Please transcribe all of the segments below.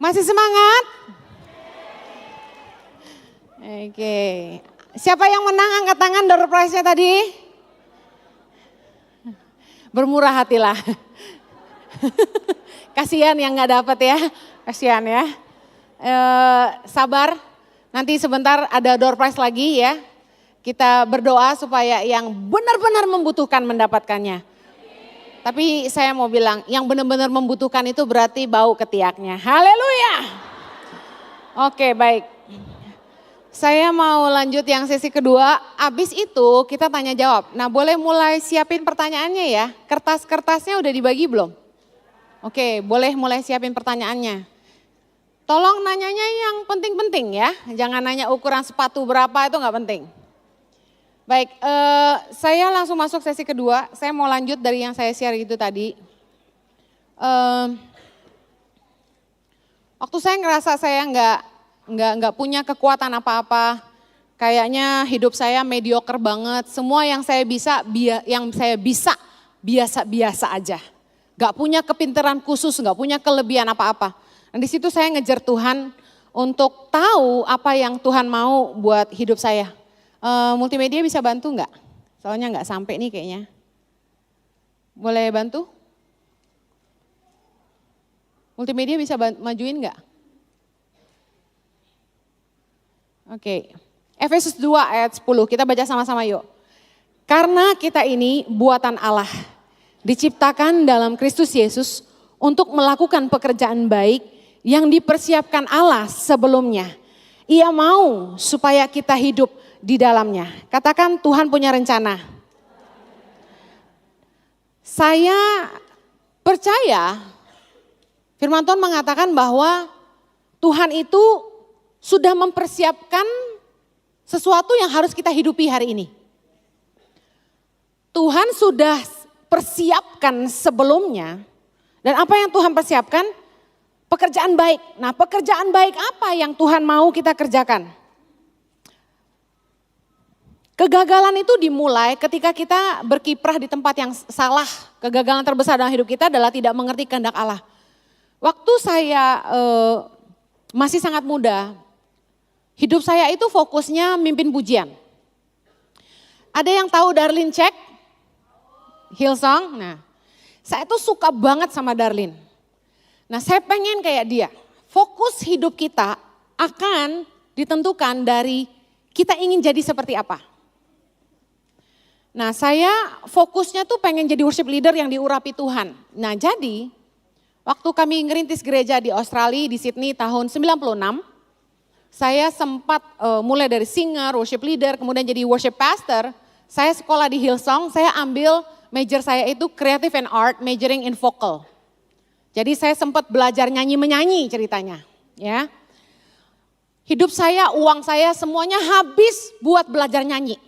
Masih semangat? Oke. Siapa yang menang angkat tangan door prize-nya tadi? Bermurah hatilah. Kasihan yang gak dapat ya. Kasihan ya. Sabar. Nanti sebentar ada door prize lagi ya. Kita berdoa supaya yang benar-benar membutuhkan mendapatkannya. Tapi saya mau bilang yang benar-benar membutuhkan itu berarti bau ketiaknya. Haleluya. Oke, baik. Saya mau lanjut yang sesi kedua. Abis itu kita tanya jawab. Nah, boleh mulai siapin pertanyaannya ya. Kertas-kertasnya udah dibagi belum? Oke, boleh mulai siapin pertanyaannya. Tolong nanyanya yang penting-penting ya. Jangan nanya ukuran sepatu berapa, itu nggak penting. Baik, saya langsung masuk sesi kedua. Saya mau lanjut dari yang saya share itu tadi. Waktu saya ngerasa saya nggak punya kekuatan apa-apa. Kayaknya hidup saya mediocre banget. Semua yang saya bisa biasa-biasa aja. Nggak punya kepintaran khusus, nggak punya kelebihan apa-apa. Dan di situ saya ngejar Tuhan untuk tahu apa yang Tuhan mau buat hidup saya. Multimedia bisa bantu nggak? Soalnya nggak sampai nih kayaknya. Boleh bantu? Multimedia bisa majuin nggak? Oke. Efesus 2 ayat 10, kita baca sama-sama yuk. Karena kita ini buatan Allah, diciptakan dalam Kristus Yesus untuk melakukan pekerjaan baik yang dipersiapkan Allah sebelumnya. Ia mau supaya kita hidup di dalamnya. Katakan Tuhan punya rencana. Saya percaya firman Tuhan mengatakan bahwa Tuhan itu sudah mempersiapkan sesuatu yang harus kita hidupi hari ini. Tuhan sudah persiapkan sebelumnya. Dan apa yang Tuhan persiapkan? Pekerjaan baik. Nah, pekerjaan baik apa yang Tuhan mau kita kerjakan? Kegagalan itu dimulai ketika kita berkiprah di tempat yang salah. Kegagalan terbesar dalam hidup kita adalah tidak mengerti kehendak Allah. Waktu saya masih sangat muda, hidup saya itu fokusnya mimpin pujian. Ada yang tahu Darlene Check? Hillsong? Nah, saya tuh suka banget sama Darlene. Nah, saya pengen kayak dia. Fokus hidup kita akan ditentukan dari kita ingin jadi seperti apa. Nah, saya fokusnya tuh pengen jadi worship leader yang diurapi Tuhan. Nah, jadi waktu kami ngerintis gereja di Australia, di Sydney tahun 96, saya sempat mulai dari singer, worship leader, kemudian jadi worship pastor. Saya sekolah di Hillsong, saya ambil major saya itu Creative and Art, majoring in vocal. Jadi saya sempat belajar nyanyi-menyanyi ceritanya, ya. Hidup saya, uang saya semuanya habis buat belajar nyanyi.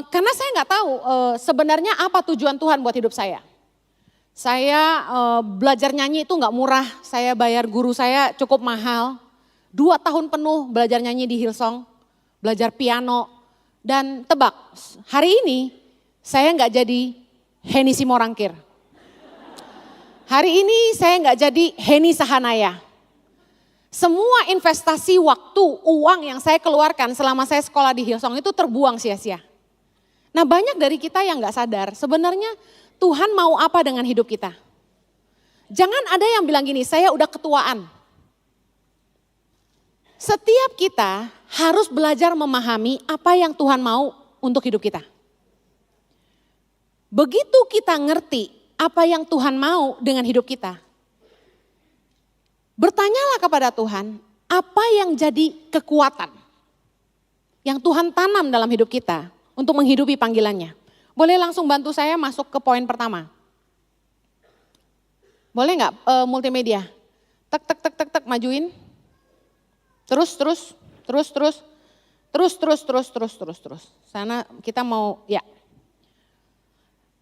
Karena saya nggak tahu sebenarnya apa tujuan Tuhan buat hidup saya. Saya belajar nyanyi itu nggak murah, saya bayar guru saya cukup mahal. 2 tahun penuh belajar nyanyi di Hillsong, belajar piano. Dan tebak, hari ini saya nggak jadi Henny Simorangkir. Hari ini saya nggak jadi Henny Sahanaya. Semua investasi waktu, uang yang saya keluarkan selama saya sekolah di Hillsong itu terbuang sia-sia. Nah, banyak dari kita yang gak sadar sebenarnya Tuhan mau apa dengan hidup kita. Jangan ada yang bilang gini, saya udah ketuaan. Setiap kita harus belajar memahami apa yang Tuhan mau untuk hidup kita. Begitu kita ngerti apa yang Tuhan mau dengan hidup kita, bertanyalah kepada Tuhan, apa yang jadi kekuatan yang Tuhan tanam dalam hidup kita untuk menghidupi panggilannya. Boleh langsung bantu saya masuk ke poin pertama. Boleh nggak multimedia? Tek, majuin. Terus. Sana kita mau, ya.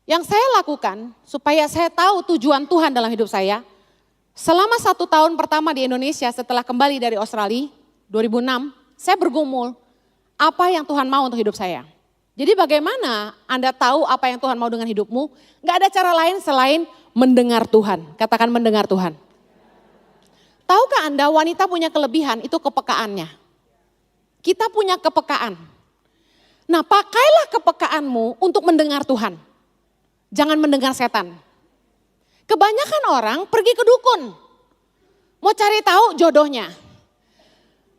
Yang saya lakukan supaya saya tahu tujuan Tuhan dalam hidup saya, selama 1 tahun pertama di Indonesia setelah kembali dari Australia, 2006, saya bergumul apa yang Tuhan mau untuk hidup saya. Jadi bagaimana Anda tahu apa yang Tuhan mau dengan hidupmu? Gak ada cara lain selain mendengar Tuhan. Katakan mendengar Tuhan. Tahukah Anda wanita punya kelebihan itu kepekaannya. Kita punya kepekaan. Nah, pakailah kepekaanmu untuk mendengar Tuhan. Jangan mendengar setan. Kebanyakan orang pergi ke dukun. Mau cari tahu jodohnya.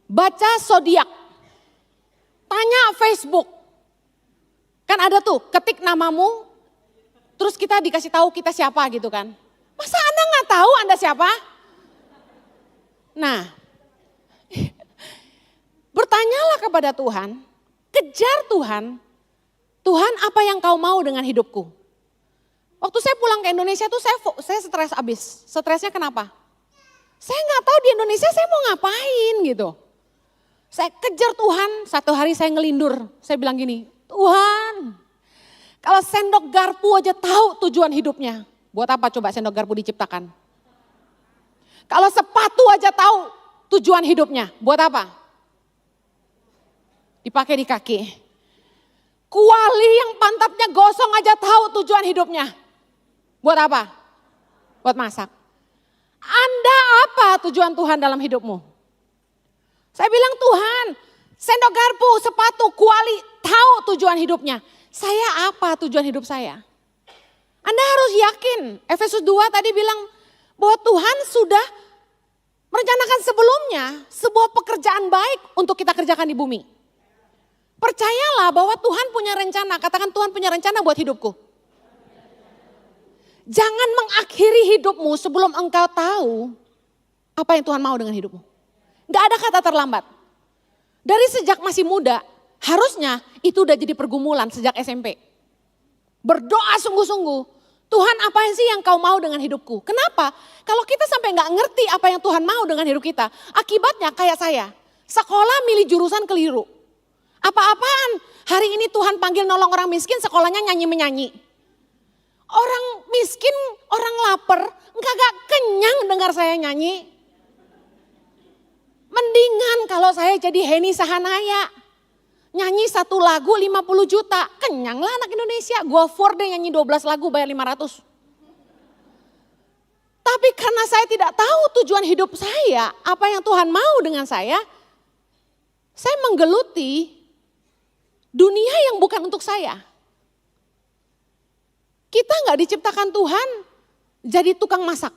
Baca zodiak. Tanya Facebook. Kan ada tuh, ketik namamu, terus kita dikasih tahu kita siapa gitu kan. Masa Anda nggak tahu Anda siapa? Nah, bertanyalah kepada Tuhan, kejar Tuhan. Tuhan, apa yang kau mau dengan hidupku? Waktu saya pulang ke Indonesia tuh saya stres abis. Stresnya kenapa? Saya nggak tahu di Indonesia saya mau ngapain gitu. Saya kejar Tuhan, satu hari saya ngelindur. Saya bilang gini, Tuhan, kalau sendok garpu aja tahu tujuan hidupnya. Buat apa coba sendok garpu diciptakan? Kalau sepatu aja tahu tujuan hidupnya, buat apa? Dipakai di kaki. Kuali yang pantatnya gosong aja tahu tujuan hidupnya. Buat apa? Buat masak. Anda apa tujuan Tuhan dalam hidupmu? Saya bilang Tuhan, sendok garpu, sepatu, kuali, tahu tujuan hidupnya. Saya apa tujuan hidup saya? Anda harus yakin, Efesus 2 tadi bilang bahwa Tuhan sudah merencanakan sebelumnya sebuah pekerjaan baik untuk kita kerjakan di bumi. Percayalah bahwa Tuhan punya rencana, katakan Tuhan punya rencana buat hidupku. Jangan mengakhiri hidupmu sebelum engkau tahu apa yang Tuhan mau dengan hidupmu. Gak ada kata terlambat. Dari sejak masih muda, harusnya itu udah jadi pergumulan sejak SMP. Berdoa sungguh-sungguh, Tuhan apa sih yang kau mau dengan hidupku? Kenapa? Kalau kita sampai gak ngerti apa yang Tuhan mau dengan hidup kita, akibatnya kayak saya, sekolah milih jurusan keliru. Apa-apaan, hari ini Tuhan panggil nolong orang miskin, sekolahnya nyanyi-menyanyi. Orang miskin, orang lapar, gak kenyang dengar saya nyanyi. Mendingan kalau saya jadi Heni Sahanaya. Nyanyi satu lagu 50 juta. Kenyanglah anak Indonesia. Gua for deh nyanyi 12 lagu bayar 500. Tapi karena saya tidak tahu tujuan hidup saya. Apa yang Tuhan mau dengan saya menggeluti dunia yang bukan untuk saya. Kita gak diciptakan Tuhan jadi tukang masak.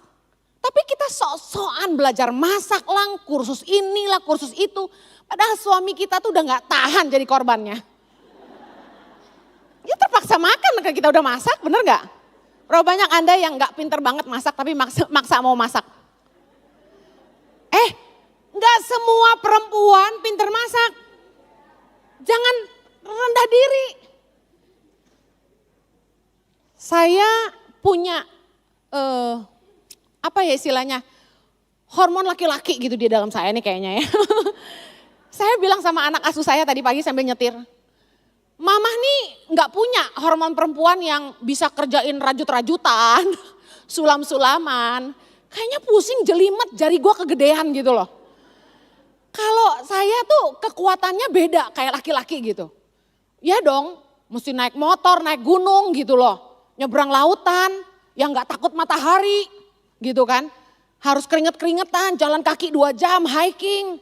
Tapi kita sok-sokan belajar masak lah, kursus inilah, kursus itu. Padahal suami kita tuh udah gak tahan jadi korbannya. Ya terpaksa makan kalau kita udah masak, bener gak? Berapa banyak Anda yang gak pinter banget masak tapi maksa mau masak? Gak semua perempuan pinter masak. Jangan rendah diri. Saya punya apa ya istilahnya, hormon laki-laki gitu di dalam saya nih kayaknya ya. Saya bilang sama anak asuh saya tadi pagi sambil nyetir, Mama nih gak punya hormon perempuan yang bisa kerjain rajut-rajutan, sulam-sulaman. Kayaknya pusing jelimet, jari gue kegedean gitu loh. Kalau saya tuh kekuatannya beda kayak laki-laki gitu. Ya dong, mesti naik motor, naik gunung gitu loh. Nyebrang lautan, yang gak takut matahari. Gitu kan, harus keringet-keringetan, jalan kaki 2 jam, hiking,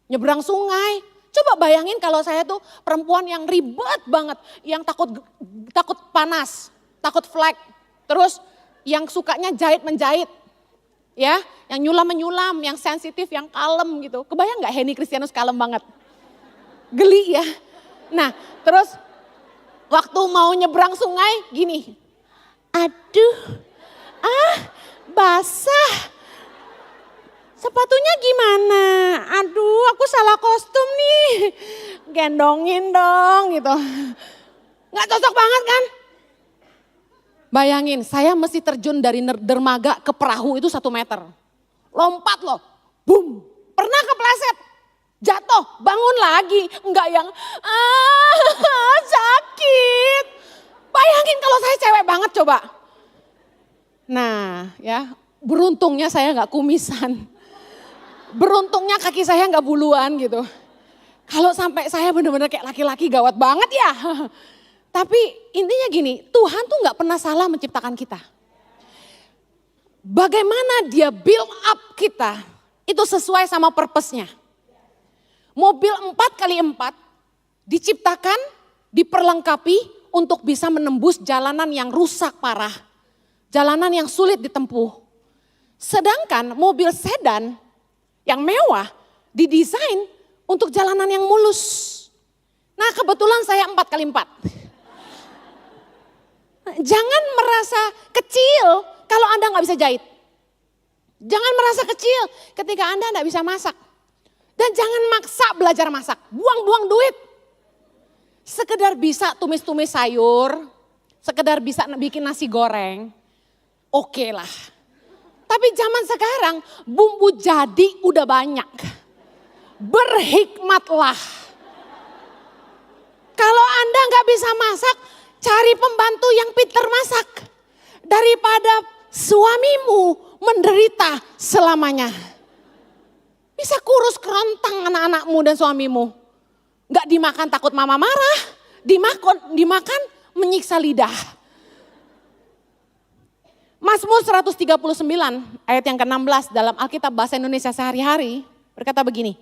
nyebrang sungai. Coba bayangin kalau saya tuh perempuan yang ribet banget, yang takut panas, takut flek, terus yang sukanya jahit-menjahit, ya, yang nyulam-menyulam, yang sensitif, yang kalem gitu. Kebayang nggak Henny Kristianus kalem banget? Geli ya. Nah, terus waktu mau nyebrang sungai gini, aduh, basah. Sepatunya gimana? Aduh, aku salah kostum nih. Gendongin dong gitu. Nggak cocok banget kan? Bayangin, saya mesti terjun dari dermaga ke perahu itu 1 meter. Lompat loh, boom. Pernah kepleset, jatuh, bangun lagi. Enggak yang, sakit. Bayangin kalau saya cewek banget coba. Nah ya, beruntungnya saya nggak kumisan. Beruntungnya kaki saya nggak buluan gitu. Kalau sampai saya benar-benar kayak laki-laki gawat banget ya. Tapi intinya gini, Tuhan tuh nggak pernah salah menciptakan kita. Bagaimana dia build up kita Itu sesuai sama purpose-nya. Mobil 4x4 diciptakan, diperlengkapi untuk bisa menembus jalanan yang rusak parah. Jalanan yang sulit ditempuh. Sedangkan mobil sedan yang mewah didesain untuk jalanan yang mulus. Nah kebetulan saya 4x4. Jangan merasa kecil kalau Anda nggak bisa jahit. Jangan merasa kecil ketika Anda nggak bisa masak. Dan jangan maksa belajar masak, buang-buang duit. Sekedar bisa tumis-tumis sayur, sekedar bisa bikin nasi goreng, oke lah. Tapi zaman sekarang bumbu jadi udah banyak. Berhikmatlah. Kalau Anda nggak bisa masak, cari pembantu yang pintar masak. Daripada suamimu menderita selamanya. Bisa kurus kerontang anak-anakmu dan suamimu. Gak dimakan takut mama marah, dimakan menyiksa lidah. Mazmur 139 ayat yang ke-16 dalam Alkitab Bahasa Indonesia sehari-hari berkata begini.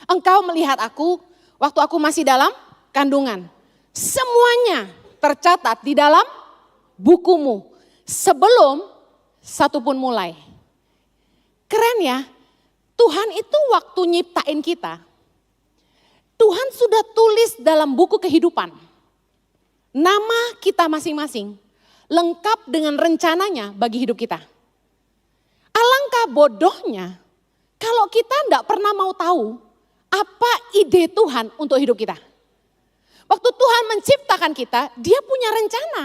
Engkau melihat aku waktu aku masih dalam kandungan. Semuanya tercatat di dalam bukumu sebelum satu pun mulai. Keren ya. Tuhan itu waktu nyiptain kita, Tuhan sudah tulis dalam buku kehidupan. Nama kita masing-masing, lengkap dengan rencananya bagi hidup kita. Alangkah bodohnya kalau kita tidak pernah mau tahu apa ide Tuhan untuk hidup kita. Waktu Tuhan menciptakan kita, Dia punya rencana.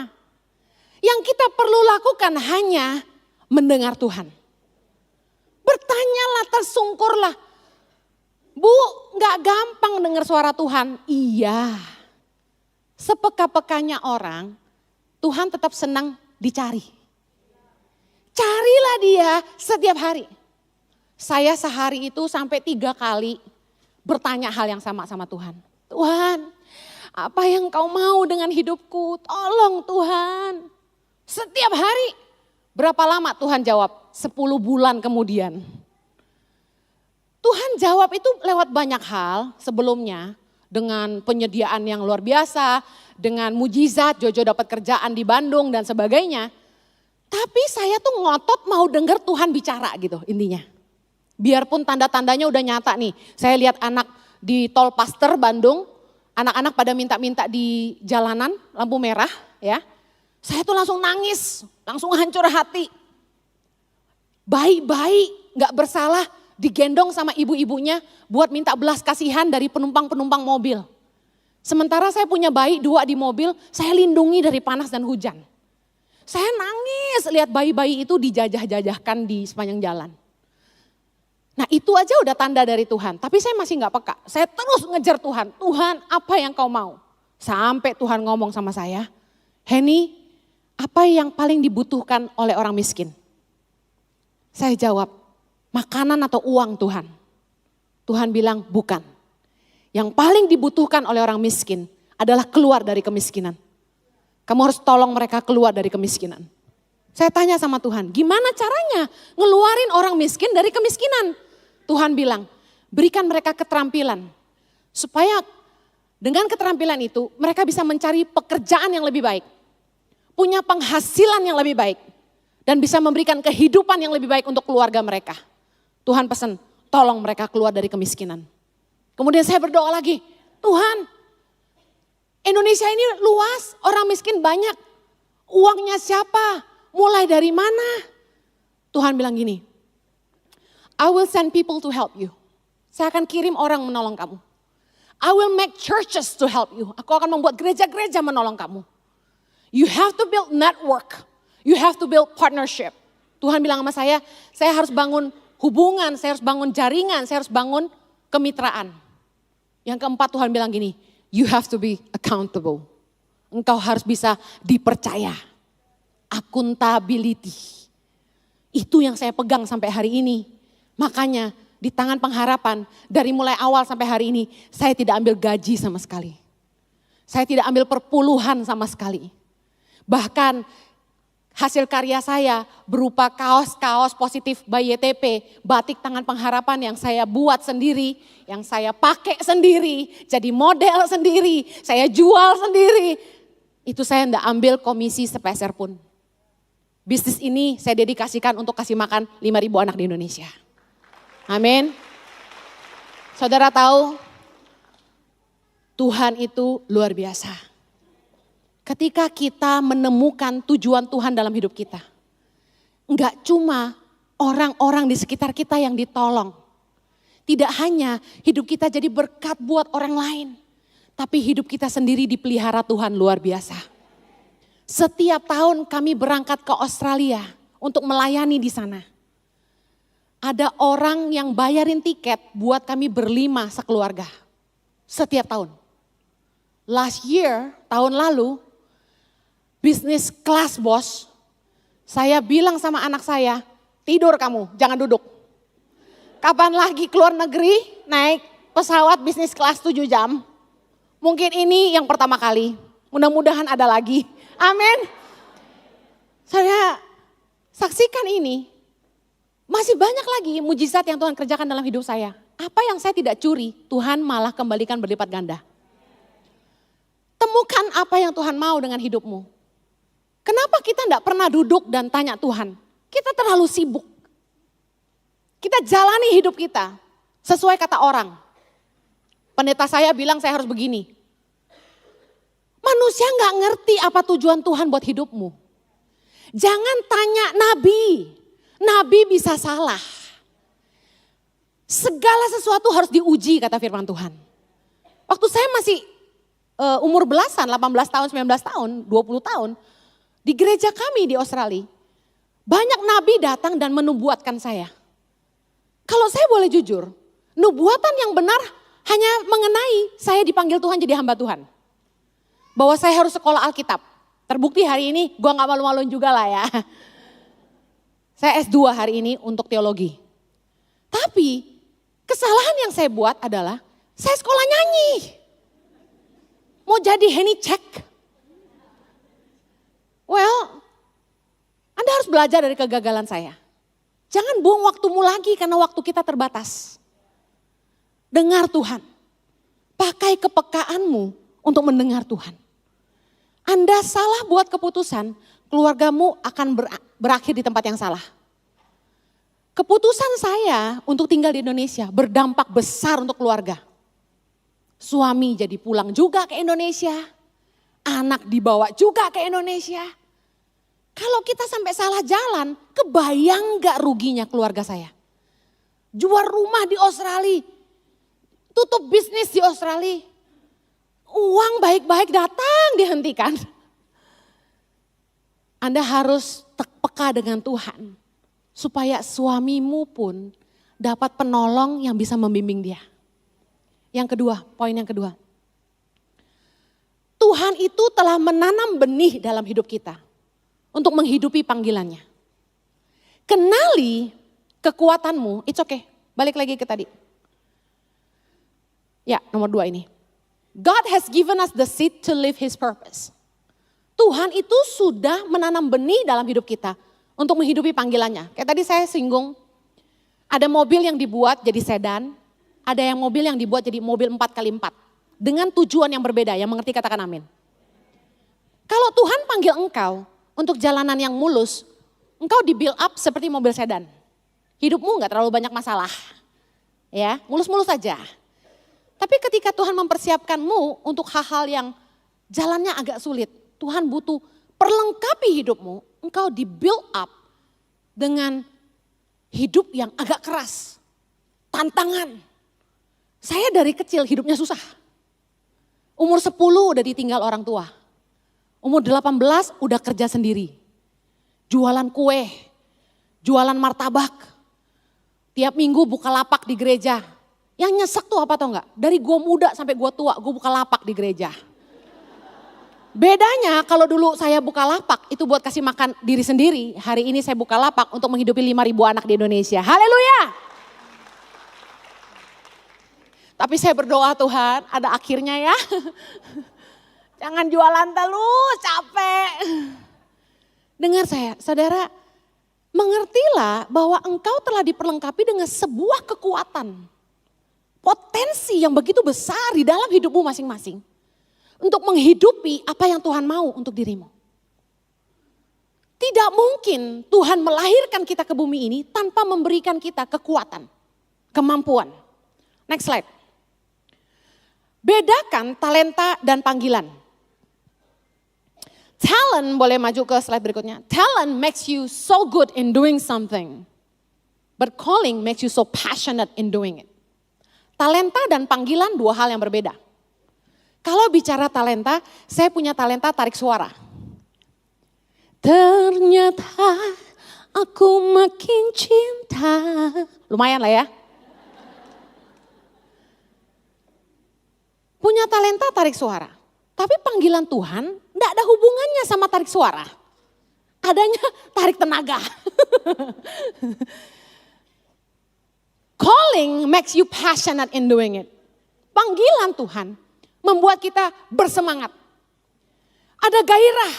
Yang kita perlu lakukan hanya mendengar Tuhan. Bertanyalah, tersungkurlah. Bu, gak gampang dengar suara Tuhan. Iya. Sepeka-pekanya orang, Tuhan tetap senang dicari. Carilah Dia setiap hari. Saya sehari itu sampai 3 kali bertanya hal yang sama Tuhan. Tuhan, apa yang Kau mau dengan hidupku? Tolong Tuhan. Setiap hari. Berapa lama Tuhan jawab? 10 bulan kemudian. Tuhan jawab itu lewat banyak hal sebelumnya. Dengan penyediaan yang luar biasa, dengan mujizat, Jojo dapat kerjaan di Bandung dan sebagainya. Tapi saya tuh ngotot mau dengar Tuhan bicara gitu intinya. Biarpun tanda-tandanya udah nyata nih. Saya lihat anak di Tol Paster Bandung, anak-anak pada minta-minta di jalanan lampu merah ya. Saya tuh langsung nangis, langsung hancur hati. Bayi-bayi gak bersalah digendong sama ibu-ibunya buat minta belas kasihan dari penumpang-penumpang mobil. Sementara saya punya bayi 2 di mobil, saya lindungi dari panas dan hujan. Saya nangis lihat bayi-bayi itu dijajah-jajahkan di sepanjang jalan. Nah itu aja udah tanda dari Tuhan, tapi saya masih gak peka. Saya terus ngejar Tuhan, Tuhan apa yang Kau mau? Sampai Tuhan ngomong sama saya, Henny, apa yang paling dibutuhkan oleh orang miskin? Saya jawab, makanan atau uang Tuhan? Tuhan bilang bukan. Yang paling dibutuhkan oleh orang miskin adalah keluar dari kemiskinan. Kamu harus tolong mereka keluar dari kemiskinan. Saya tanya sama Tuhan, gimana caranya ngeluarin orang miskin dari kemiskinan? Tuhan bilang, berikan mereka keterampilan. Supaya dengan keterampilan itu mereka bisa mencari pekerjaan yang lebih baik. Punya penghasilan yang lebih baik. Dan bisa memberikan kehidupan yang lebih baik untuk keluarga mereka. Tuhan pesan, tolong mereka keluar dari kemiskinan. Kemudian saya berdoa lagi, Tuhan, Indonesia ini luas, orang miskin banyak. Uangnya siapa? Mulai dari mana? Tuhan bilang gini, I will send people to help you. Saya akan kirim orang menolong kamu. I will make churches to help you. Aku akan membuat gereja-gereja menolong kamu. You have to build network. You have to build partnership. Tuhan bilang sama saya harus bangun hubungan, saya harus bangun jaringan, saya harus bangun kemitraan. Yang keempat Tuhan bilang gini, you have to be accountable. Engkau harus bisa dipercaya. Accountability. Itu yang saya pegang sampai hari ini. Makanya di tangan pengharapan dari mulai awal sampai hari ini saya tidak ambil gaji sama sekali. Saya tidak ambil perpuluhan sama sekali. Bahkan Hasil karya saya berupa kaos-kaos positif by YTP, batik tangan pengharapan yang saya buat sendiri, yang saya pakai sendiri, jadi model sendiri, saya jual sendiri. Itu saya enggak ambil komisi sepeser pun. Bisnis ini saya dedikasikan untuk kasih makan 5.000 anak di Indonesia. Amin. Saudara tahu, Tuhan itu luar biasa. Ketika kita menemukan tujuan Tuhan dalam hidup kita, enggak cuma orang-orang di sekitar kita yang ditolong. Tidak hanya hidup kita jadi berkat buat orang lain, tapi hidup kita sendiri dipelihara Tuhan luar biasa. Setiap tahun kami berangkat ke Australia untuk melayani di sana. Ada orang yang bayarin tiket buat kami berlima sekeluarga. Setiap tahun. Last year, tahun lalu, bisnis kelas bos, saya bilang sama anak saya, tidur kamu, jangan duduk. Kapan lagi keluar negeri naik pesawat bisnis kelas 7 jam? Mungkin ini yang pertama kali, mudah-mudahan ada lagi. Amin. Saya saksikan ini, masih banyak lagi mujizat yang Tuhan kerjakan dalam hidup saya. Apa yang saya tidak curi, Tuhan malah kembalikan berlipat ganda. Temukan apa yang Tuhan mau dengan hidupmu. Kenapa kita tidak pernah duduk dan tanya Tuhan? Kita terlalu sibuk. Kita jalani hidup kita sesuai kata orang. Pendeta saya bilang saya harus begini. Manusia nggak ngerti apa tujuan Tuhan buat hidupmu. Jangan tanya nabi. Nabi bisa salah. Segala sesuatu harus diuji kata firman Tuhan. Waktu saya masih umur belasan, 18 tahun, 19 tahun, 20 tahun. Di gereja kami di Australia, banyak nabi datang dan menubuatkan saya. Kalau saya boleh jujur, nubuatan yang benar hanya mengenai saya dipanggil Tuhan jadi hamba Tuhan. Bahwa saya harus sekolah Alkitab. Terbukti hari ini, gue gak malu-maluin juga lah ya. Saya S2 hari ini untuk teologi. Tapi kesalahan yang saya buat adalah, saya sekolah nyanyi. Mau jadi Henny Cek. Well, Anda harus belajar dari kegagalan saya. Jangan buang waktumu lagi karena waktu kita terbatas. Dengar Tuhan. Pakai kepekaanmu untuk mendengar Tuhan. Anda salah buat keputusan, keluargamu akan berakhir di tempat yang salah. Keputusan saya untuk tinggal di Indonesia berdampak besar untuk keluarga. Suami jadi pulang juga ke Indonesia. Anak dibawa juga ke Indonesia. Kalau kita sampai salah jalan, kebayang gak ruginya keluarga saya? Jual rumah di Australia, tutup bisnis di Australia. Uang baik-baik datang dihentikan. Anda harus peka dengan Tuhan. Supaya suamimu pun dapat penolong yang bisa membimbing dia. Yang kedua, poin yang kedua. Tuhan itu telah menanam benih dalam hidup kita. Untuk menghidupi panggilannya. Kenali kekuatanmu, it's okay. Balik lagi ke tadi. Ya, nomor 2 ini. God has given us the seed to live His purpose. Tuhan itu sudah menanam benih dalam hidup kita untuk menghidupi panggilannya. Kayak tadi saya singgung, ada mobil yang dibuat jadi sedan, ada yang mobil yang dibuat jadi mobil 4x4. Dengan tujuan yang berbeda, yang mengerti katakan amin. Kalau Tuhan panggil engkau untuk jalanan yang mulus, engkau di build up seperti mobil sedan. Hidupmu gak terlalu banyak masalah. Ya, mulus-mulus saja. Tapi ketika Tuhan mempersiapkanmu untuk hal-hal yang jalannya agak sulit, Tuhan butuh perlengkapi hidupmu, engkau di build up dengan hidup yang agak keras, tantangan. Saya dari kecil hidupnya susah. Umur 10 udah ditinggal orang tua. Umur 18 udah kerja sendiri. Jualan kue, jualan martabak. Tiap minggu buka lapak di gereja. Yang nyesek tuh apa tau gak? Dari gue muda sampai gue tua, gue buka lapak di gereja. Bedanya kalau dulu saya buka lapak itu buat kasih makan diri sendiri. Hari ini saya buka lapak untuk menghidupi 5.000 anak di Indonesia. Haleluya! Tapi saya berdoa Tuhan ada akhirnya ya. Jangan jualan terus, capek. Dengar saya, saudara, mengertilah bahwa engkau telah diperlengkapi dengan sebuah kekuatan. Potensi yang begitu besar di dalam hidupmu masing-masing. Untuk menghidupi apa yang Tuhan mau untuk dirimu. Tidak mungkin Tuhan melahirkan kita ke bumi ini tanpa memberikan kita kekuatan, kemampuan. Next slide. Bedakan talenta dan panggilan. Talent, boleh maju ke slide berikutnya. Talent makes you so good in doing something. But calling makes you so passionate in doing it. Talenta dan panggilan dua hal yang berbeda. Kalau bicara talenta, saya punya talenta tarik suara. Ternyata aku makin cinta. Lumayan lah ya. Punya talenta tarik suara. Tapi panggilan Tuhan tidak ada hubungannya sama tarik suara. Adanya tarik tenaga. Calling makes you passionate in doing it. Panggilan Tuhan membuat kita bersemangat. Ada gairah.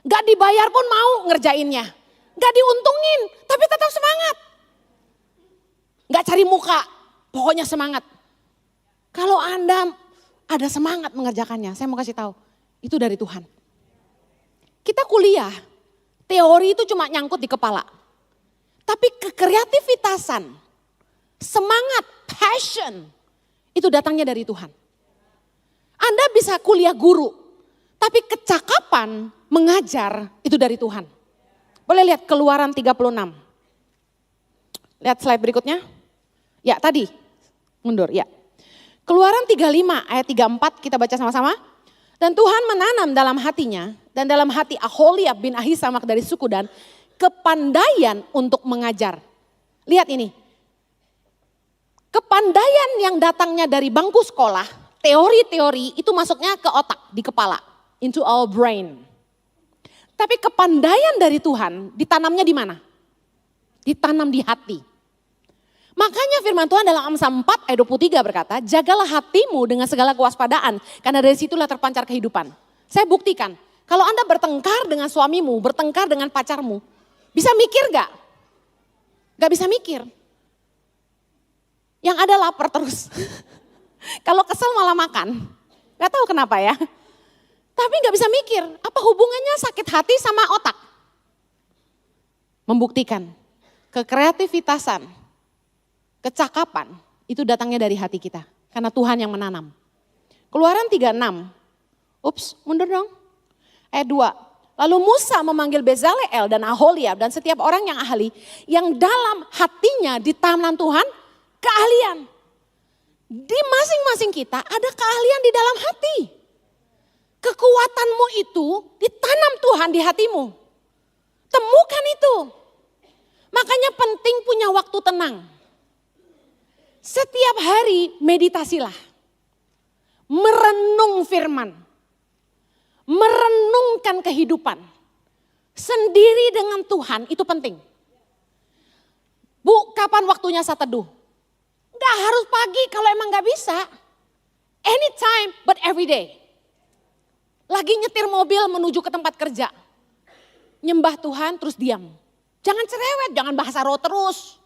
Gak dibayar pun mau ngerjainnya. Gak diuntungin, tapi tetap semangat. Gak cari muka, pokoknya semangat. Kalau Anda ada semangat mengerjakannya, saya mau kasih tahu, itu dari Tuhan. Kita kuliah, teori itu cuma nyangkut di kepala. Tapi kekreativitasan, semangat, passion, itu datangnya dari Tuhan. Anda bisa kuliah guru, tapi kecakapan mengajar itu dari Tuhan. Boleh lihat Keluaran 36. Lihat slide berikutnya. Ya tadi, mundur ya. Keluaran 35 ayat 34 kita baca sama-sama. Dan Tuhan menanam dalam hatinya dan dalam hati Aholiab bin Ahisamak dari suku Dan kepandaian untuk mengajar. Lihat ini. Kepandaian yang datangnya dari bangku sekolah, teori-teori itu masuknya ke otak, di kepala, into our brain. Tapi kepandaian dari Tuhan ditanamnya di mana? Ditanam di hati. Makanya firman Tuhan dalam Amsal 4 ayat 23 berkata, jagalah hatimu dengan segala kewaspadaan, karena dari situlah terpancar kehidupan. Saya buktikan, kalau Anda bertengkar dengan suamimu, bertengkar dengan pacarmu, bisa mikir gak? Gak bisa mikir. Yang ada lapar terus. Kalau kesel malah makan. Gak tahu kenapa ya. Tapi gak bisa mikir, apa hubungannya sakit hati sama otak? Membuktikan, kekreativitasan, kecakapan, itu datangnya dari hati kita. Karena Tuhan yang menanam. Keluaran 36, ups mundur dong. Ayat 2, lalu Musa memanggil Bezaleel dan Aholiab dan setiap orang yang ahli, yang dalam hatinya ditanam Tuhan keahlian. Di masing-masing kita ada keahlian di dalam hati. Kekuatanmu itu ditanam Tuhan di hatimu. Temukan itu. Makanya penting punya waktu tenang. Setiap hari meditasilah. Merenung firman. Merenungkan kehidupan. Sendiri dengan Tuhan itu penting. Bu, kapan waktunya saat teduh? Gak harus pagi kalau emang gak bisa. Anytime but every day. Lagi nyetir mobil menuju ke tempat kerja. Nyembah Tuhan terus diam. Jangan cerewet, jangan bahasa roh terus.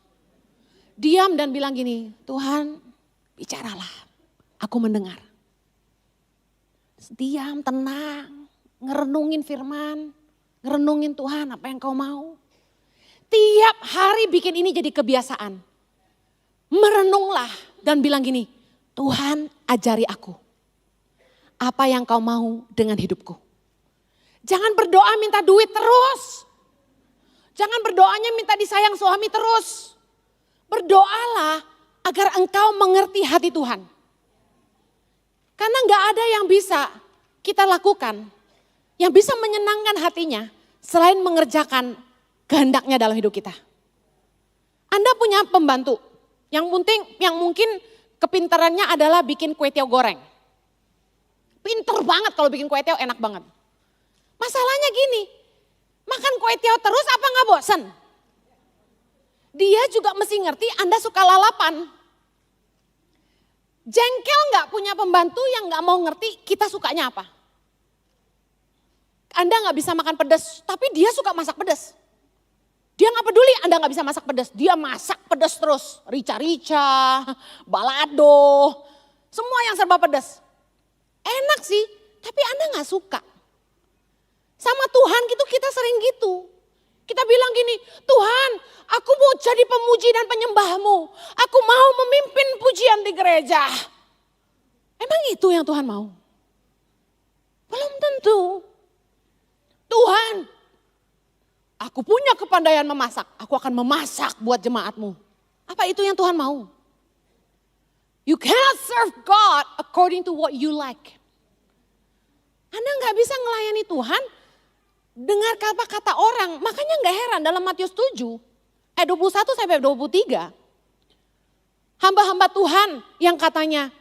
Diam dan bilang gini, Tuhan bicaralah, aku mendengar. Diam, tenang, ngerenungin firman, ngerenungin Tuhan apa yang kau mau. Tiap hari bikin ini jadi kebiasaan. Merenunglah dan bilang gini, Tuhan ajari aku. Apa yang kau mau dengan hidupku. Jangan berdoa minta duit terus. Jangan berdoanya minta disayang suami terus. Berdoalah agar engkau mengerti hati Tuhan. Karena gak ada yang bisa kita lakukan. Yang bisa menyenangkan hatinya selain mengerjakan kehendaknya dalam hidup kita. Anda punya pembantu. Yang mungkin kepintarannya adalah bikin kue tiaw goreng. Pinter banget kalau bikin kue tiaw, enak banget. Masalahnya gini, makan kue tiaw terus apa gak bosen? Dia juga mesti ngerti Anda suka lalapan. Jengkel gak punya pembantu yang gak mau ngerti kita sukanya apa? Anda nggak bisa makan pedas, tapi dia suka masak pedas. Dia nggak peduli Anda nggak bisa masak pedas, dia masak pedas terus. Rica-rica, balado, semua yang serba pedas. Enak sih, tapi Anda nggak suka. Sama Tuhan gitu kita sering gitu. Kita bilang gini, Tuhan aku mau jadi pemuji dan penyembah-Mu. Aku mau memimpin pujian di gereja. Emang itu yang Tuhan mau? Belum tentu. Tuhan, aku punya kepandaian memasak. Aku akan memasak buat jemaat-Mu. Apa itu yang Tuhan mau? You cannot serve God according to what you like. Anda nggak bisa melayani Tuhan dengar kata-kata orang. Makanya nggak heran dalam Matius 7, ayat 21 sampai 23. Hamba-hamba Tuhan yang katanya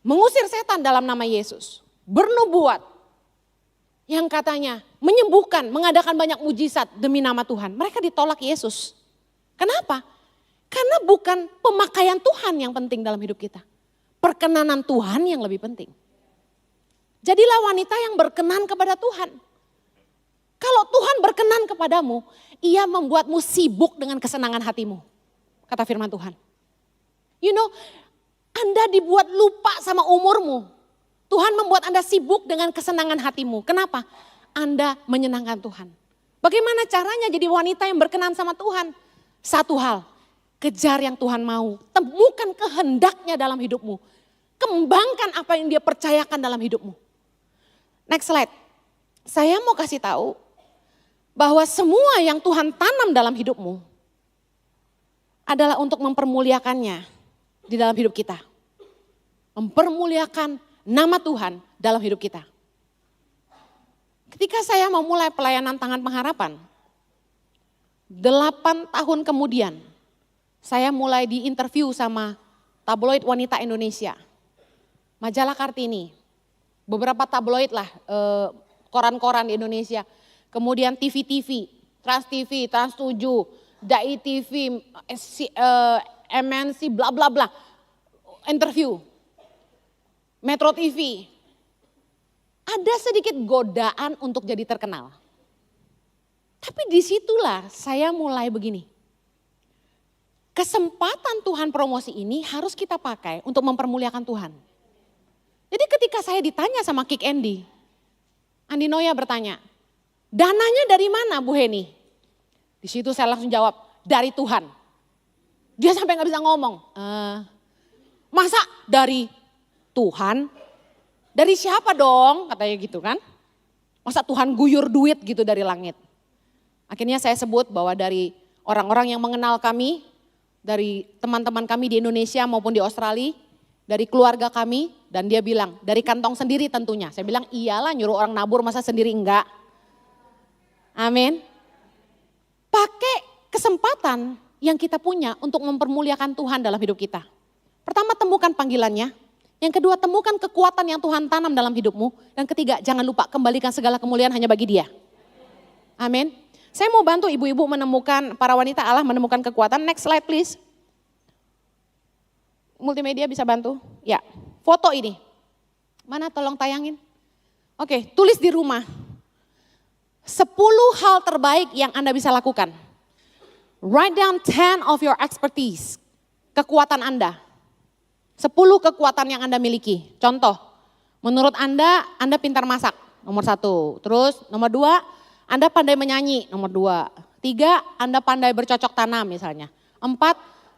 mengusir setan dalam nama Yesus. Bernubuat. Yang katanya menyembuhkan, mengadakan banyak mujizat demi nama Tuhan. Mereka ditolak Yesus. Kenapa? Karena bukan pemakaian Tuhan yang penting dalam hidup kita. Perkenanan Tuhan yang lebih penting. Jadilah wanita yang berkenan kepada Tuhan. Kalau Tuhan berkenan kepadamu, Ia membuatmu sibuk dengan kesenangan hatimu. Kata firman Tuhan. You know, Anda dibuat lupa sama umurmu. Tuhan membuat Anda sibuk dengan kesenangan hatimu. Kenapa? Anda menyenangkan Tuhan. Bagaimana caranya jadi wanita yang berkenan sama Tuhan? Satu hal, kejar yang Tuhan mau. Temukan kehendaknya dalam hidupmu. Kembangkan apa yang Dia percayakan dalam hidupmu. Next slide. Saya mau kasih tahu bahwa semua yang Tuhan tanam dalam hidupmu adalah untuk mempermuliakannya di dalam hidup kita. Mempermuliakan nama Tuhan dalam hidup kita. Ketika saya memulai pelayanan Tangan Pengharapan, 8 tahun kemudian saya mulai diinterview sama tabloid wanita Indonesia. Majalah Kartini, beberapa tabloid lah, koran-koran di Indonesia. Kemudian TV-TV, Trans TV, Trans 7, Dai TV, MNC, bla bla bla. Interview. Metro TV. Ada sedikit godaan untuk jadi terkenal. Tapi disitulah saya mulai begini. Kesempatan Tuhan promosi ini harus kita pakai untuk mempermuliakan Tuhan. Jadi ketika saya ditanya sama Kik Andy, Andi Noya bertanya, dananya dari mana Bu Heni? Di situ saya langsung jawab, dari Tuhan. Dia sampai gak bisa ngomong. Masa dari Tuhan? Dari siapa dong? Katanya gitu kan. Masa Tuhan guyur duit gitu dari langit? Akhirnya saya sebut bahwa dari orang-orang yang mengenal kami, dari teman-teman kami di Indonesia maupun di Australia, dari keluarga kami, dan dia bilang dari kantong sendiri tentunya. Saya bilang iyalah nyuruh orang nabur masa sendiri enggak. Amin. Pakai kesempatan yang kita punya untuk mempermuliakan Tuhan dalam hidup kita. Pertama temukan panggilannya. Yang kedua temukan kekuatan yang Tuhan tanam dalam hidupmu. Dan ketiga jangan lupa kembalikan segala kemuliaan hanya bagi Dia. Amin. Saya mau bantu ibu-ibu menemukan, para wanita Allah menemukan kekuatan. Next slide please. Multimedia bisa bantu? Ya, foto ini. Mana tolong tayangin. Oke, tulis di rumah. 10 hal terbaik yang Anda bisa lakukan. Write down 10 of your expertise. Kekuatan Anda. 10 kekuatan yang Anda miliki. Contoh, menurut Anda pintar masak. Nomor 1. Terus nomor 2, Anda pandai menyanyi. Nomor 2. 3, Anda pandai bercocok tanam misalnya. 4,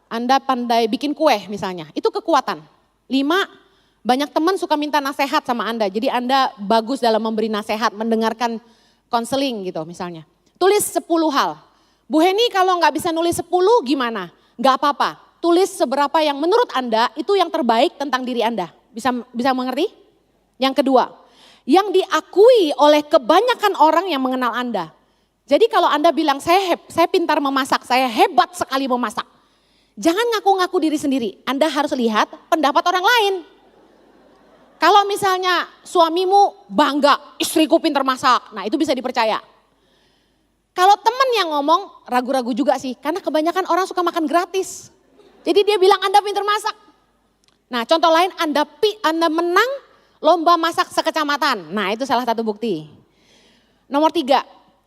Anda pandai bikin kue misalnya, itu kekuatan. 5, banyak teman suka minta nasihat sama Anda, jadi Anda bagus dalam memberi nasihat, mendengarkan konseling gitu misalnya. Tulis 10 hal. Bu Heni kalau nggak bisa nulis 10 gimana? Nggak apa-apa, tulis seberapa yang menurut Anda itu yang terbaik tentang diri Anda. Bisa mengerti? Yang kedua, yang diakui oleh kebanyakan orang yang mengenal Anda. Jadi kalau Anda bilang saya pintar memasak, saya hebat sekali memasak. Jangan ngaku-ngaku diri sendiri, Anda harus lihat pendapat orang lain. Kalau misalnya suamimu bangga, istriku pintar masak, nah itu bisa dipercaya. Kalau teman yang ngomong, ragu-ragu juga sih, karena kebanyakan orang suka makan gratis. Jadi dia bilang Anda pintar masak. Nah contoh lain, Anda menang lomba masak sekecamatan, nah itu salah satu bukti. Nomor 3,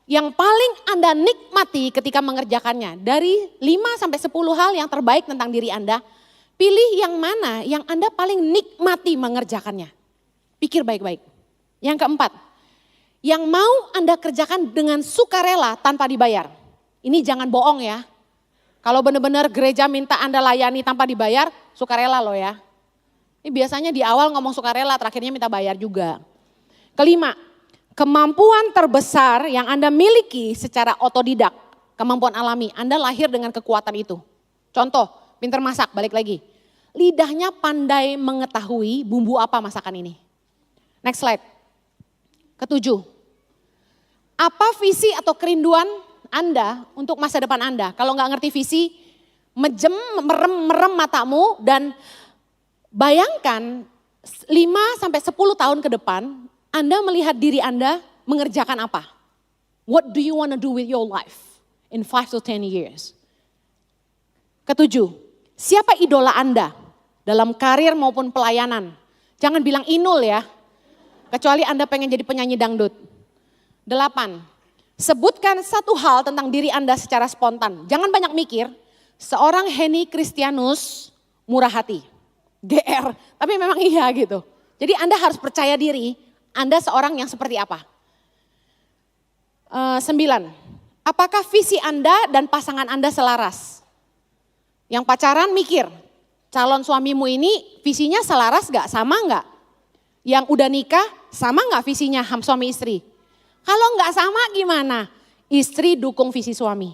yang paling Anda nikmati ketika mengerjakannya. Dari 5 sampai 10 hal yang terbaik tentang diri Anda, pilih yang mana yang Anda paling nikmati mengerjakannya. Pikir baik-baik. Yang keempat, yang mau Anda kerjakan dengan sukarela tanpa dibayar. Ini jangan bohong ya. Kalau benar-benar gereja minta Anda layani tanpa dibayar, sukarela loh ya. Ini biasanya di awal ngomong sukarela, terakhirnya minta bayar juga. Kelima, kemampuan terbesar yang Anda miliki secara otodidak, kemampuan alami, Anda lahir dengan kekuatan itu. Contoh, pintar masak, balik lagi. Lidahnya pandai mengetahui bumbu apa masakan ini. Next slide. Ketujuh, apa visi atau kerinduan Anda untuk masa depan Anda? Kalau nggak ngerti visi, merem matamu dan bayangkan 5 sampai 10 tahun ke depan, Anda melihat diri Anda mengerjakan apa? What do you want to do with your life in 5 to 10 years? Ketujuh, siapa idola Anda dalam karir maupun pelayanan? Jangan bilang Inul ya, kecuali Anda pengen jadi penyanyi dangdut. 8, sebutkan satu hal tentang diri Anda secara spontan. Jangan banyak mikir, seorang Henny Kristianus murah hati. GR, tapi memang iya gitu. Jadi Anda harus percaya diri, Anda seorang yang seperti apa. 9, apakah visi Anda dan pasangan Anda selaras? Yang pacaran mikir, calon suamimu ini visinya selaras gak, sama gak? Yang udah nikah sama gak visinya suami istri? Kalau gak sama gimana? Istri dukung visi suami.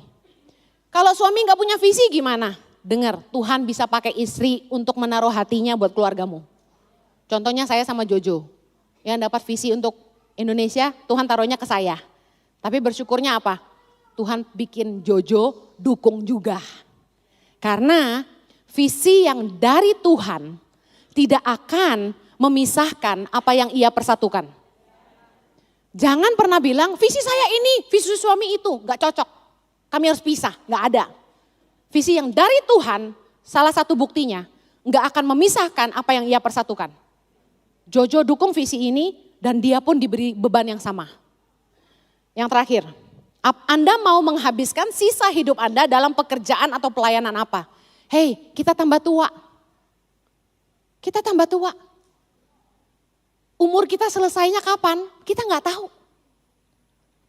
Kalau suami gak punya visi gimana? Dengar, Tuhan bisa pakai istri untuk menaruh hatinya buat keluargamu. Contohnya saya sama Jojo. Yang dapat visi untuk Indonesia, Tuhan taruhnya ke saya. Tapi bersyukurnya apa? Tuhan bikin Jojo dukung juga. Karena visi yang dari Tuhan tidak akan memisahkan apa yang ia persatukan. Jangan pernah bilang visi saya ini, visi suami itu, gak cocok. Kami harus pisah, gak ada. Visi yang dari Tuhan, salah satu buktinya, gak akan memisahkan apa yang ia persatukan. Jojo dukung visi ini dan dia pun diberi beban yang sama. Yang terakhir, Anda mau menghabiskan sisa hidup Anda dalam pekerjaan atau pelayanan apa? Hei, kita tambah tua. Kita tambah tua. Umur kita selesainya kapan? Kita nggak tahu.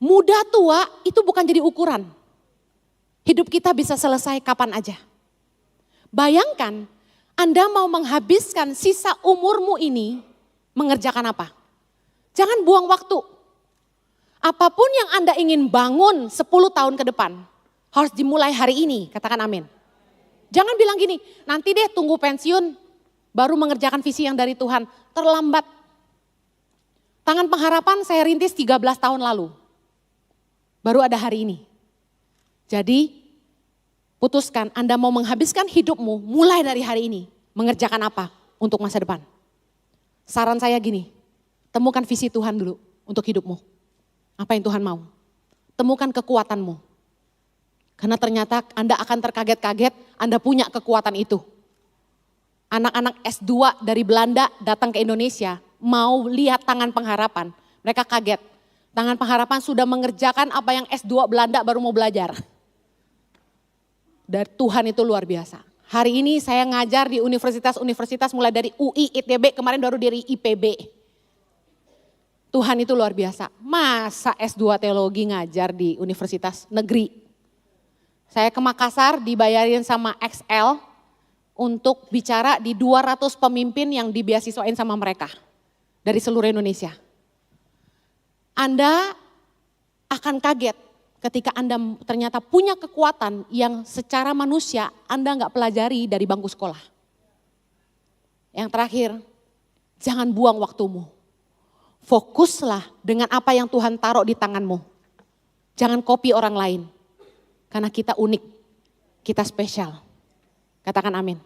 Muda tua itu bukan jadi ukuran. Hidup kita bisa selesai kapan aja. Bayangkan, Anda mau menghabiskan sisa umurmu ini mengerjakan apa? Jangan buang waktu. Apapun yang Anda ingin bangun 10 tahun ke depan, harus dimulai hari ini, katakan amin. Jangan bilang gini, nanti deh tunggu pensiun, baru mengerjakan visi yang dari Tuhan, terlambat. Tangan Pengharapan saya rintis 13 tahun lalu, baru ada hari ini. Jadi putuskan Anda mau menghabiskan hidupmu mulai dari hari ini, mengerjakan apa untuk masa depan. Saran saya gini, temukan visi Tuhan dulu untuk hidupmu. Apa yang Tuhan mau? Temukan kekuatanmu. Karena ternyata Anda akan terkaget-kaget, Anda punya kekuatan itu. Anak-anak S2 dari Belanda datang ke Indonesia, mau lihat Tangan Pengharapan. Mereka kaget, Tangan Pengharapan sudah mengerjakan apa yang S2 Belanda baru mau belajar. Dari Tuhan itu luar biasa. Hari ini saya ngajar di universitas-universitas mulai dari UI, ITB, kemarin baru dari IPB. Tuhan itu luar biasa. Masa S2 teologi ngajar di universitas negeri? Saya ke Makassar dibayarin sama XL untuk bicara di 200 pemimpin yang dibeasiswain sama mereka dari seluruh Indonesia. Anda akan kaget ketika Anda ternyata punya kekuatan yang secara manusia Anda nggak pelajari dari bangku sekolah. Yang terakhir, jangan buang waktumu. Fokuslah dengan apa yang Tuhan taruh di tanganmu. Jangan copy orang lain. Karena kita unik, kita spesial. Katakan amin.